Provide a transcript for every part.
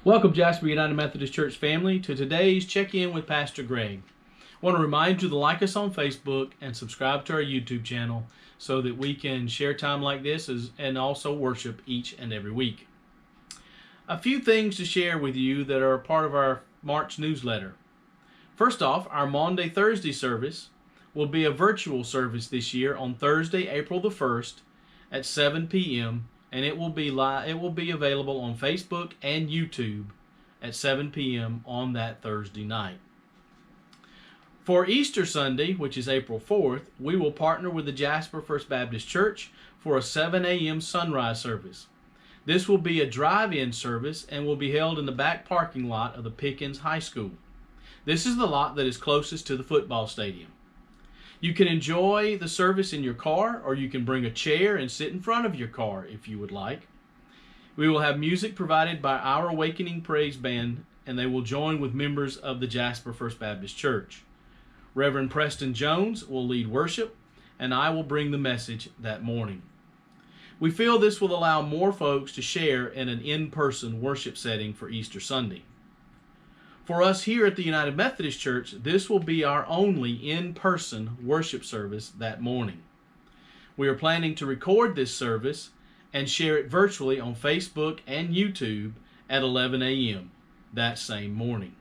Welcome, Jasper United Methodist Church family, to today's check-in with Pastor Greg. I want to remind you to like us on Facebook and subscribe to our YouTube channel so that we can share time like this and also worship each and every week. A few things to share with you that are part of our March newsletter. First off, our Maundy-Thursday service will be a virtual service this year on Thursday, April the 1st at 7 p.m. and it will be available on Facebook and YouTube at 7 p.m. on that Thursday night. For Easter Sunday, which is April 4th, we will partner with the Jasper First Baptist Church for a 7 a.m. sunrise service. This will be a drive-in service and will be held in the back parking lot of the Pickens High School. This is the lot that is closest to the football stadium. You can enjoy the service in your car, or you can bring a chair and sit in front of your car if you would like. We will have music provided by our Awakening Praise Band, and they will join with members of the Jasper First Baptist Church. Reverend Preston Jones will lead worship, and I will bring the message that morning. We feel this will allow more folks to share in an in-person worship setting for Easter Sunday. For us here at the United Methodist Church, this will be our only in-person worship service that morning. We are planning to record this service and share it virtually on Facebook and YouTube at 11 a.m. that same morning.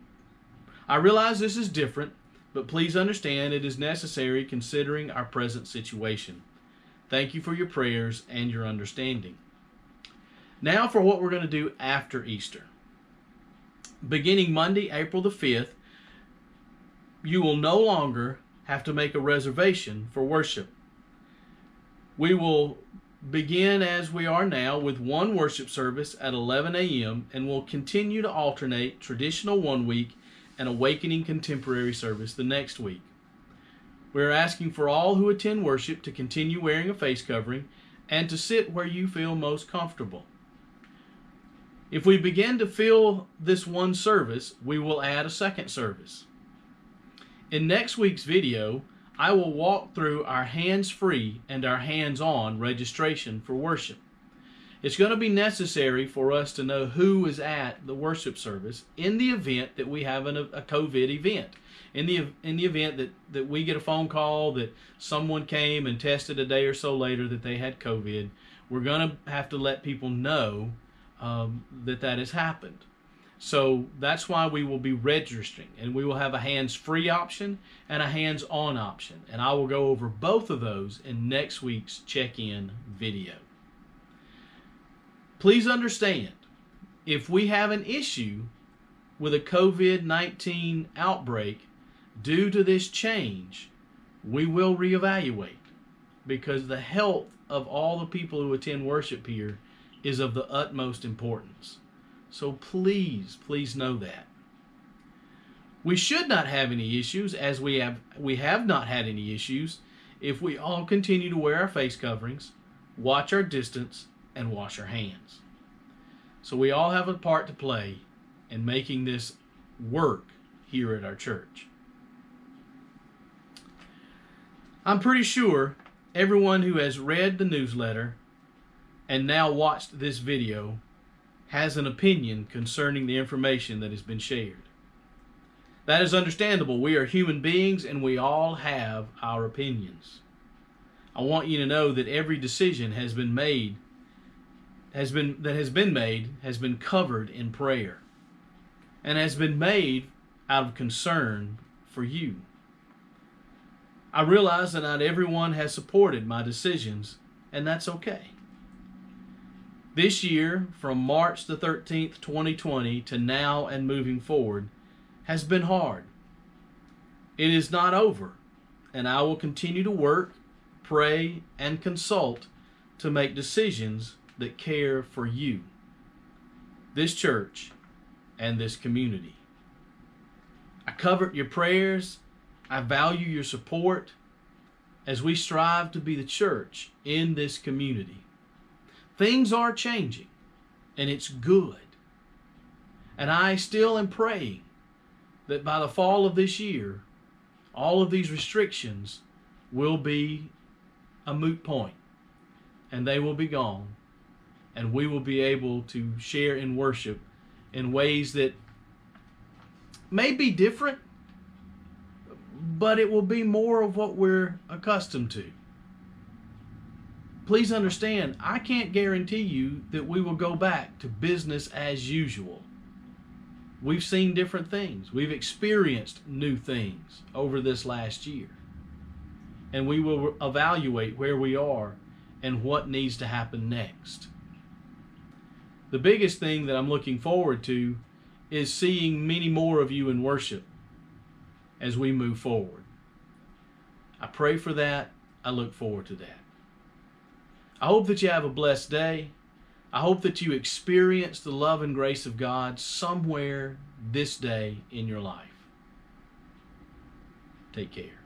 I realize this is different, but please understand it is necessary considering our present situation. Thank you for your prayers and your understanding. Now for what we're going to do after Easter. Beginning Monday, April the 5th, you will no longer have to make a reservation for worship. We will begin as we are now with one worship service at 11 a.m. and will continue to alternate traditional one week and Awakening Contemporary service the next week. We are asking for all who attend worship to continue wearing a face covering and to sit where you feel most comfortable. If we begin to fill this one service, we will add a second service. In next week's video, I will walk through our hands-free and our hands-on registration for worship. It's going to be necessary for us to know who is at the worship service in the event that we have a COVID event. In the event that we get a phone call that someone came and tested a day or so later that they had COVID, we're going to have to let people know that has happened. So that's why we will be registering, and we will have a hands-free option and a hands-on option, and I will go over both of those in next week's check-in video. Please understand, if we have an issue with a COVID-19 outbreak due to this change, we will reevaluate, because the health of all the people who attend worship here is of the utmost importance. So please know that. We should not have any issues, as we have not had any issues, if we all continue to wear our face coverings, watch our distance, and wash our hands. So we all have a part to play in making this work here at our church. I'm pretty sure everyone who has read the newsletter and now watched this video has an opinion concerning the information that has been shared. That is understandable. We are human beings and we all have our opinions. I want you to know that every decision has been covered in prayer and has been made out of concern for you. I realize that not everyone has supported my decisions, and that's okay. This year, from March the 13th, 2020 to now and moving forward, has been hard. It is not over, and I will continue to work, pray, and consult to make decisions that care for you, this church, and this community. I covet your prayers. I value your support as we strive to be the church in this community. Things are changing, and it's good. And I still am praying that by the fall of this year, all of these restrictions will be a moot point, and they will be gone, and we will be able to share in worship in ways that may be different, but it will be more of what we're accustomed to. Please understand, I can't guarantee you that we will go back to business as usual. We've seen different things. We've experienced new things over this last year. And we will evaluate where we are and what needs to happen next. The biggest thing that I'm looking forward to is seeing many more of you in worship as we move forward. I pray for that. I look forward to that. I hope that you have a blessed day. I hope that you experience the love and grace of God somewhere this day in your life. Take care.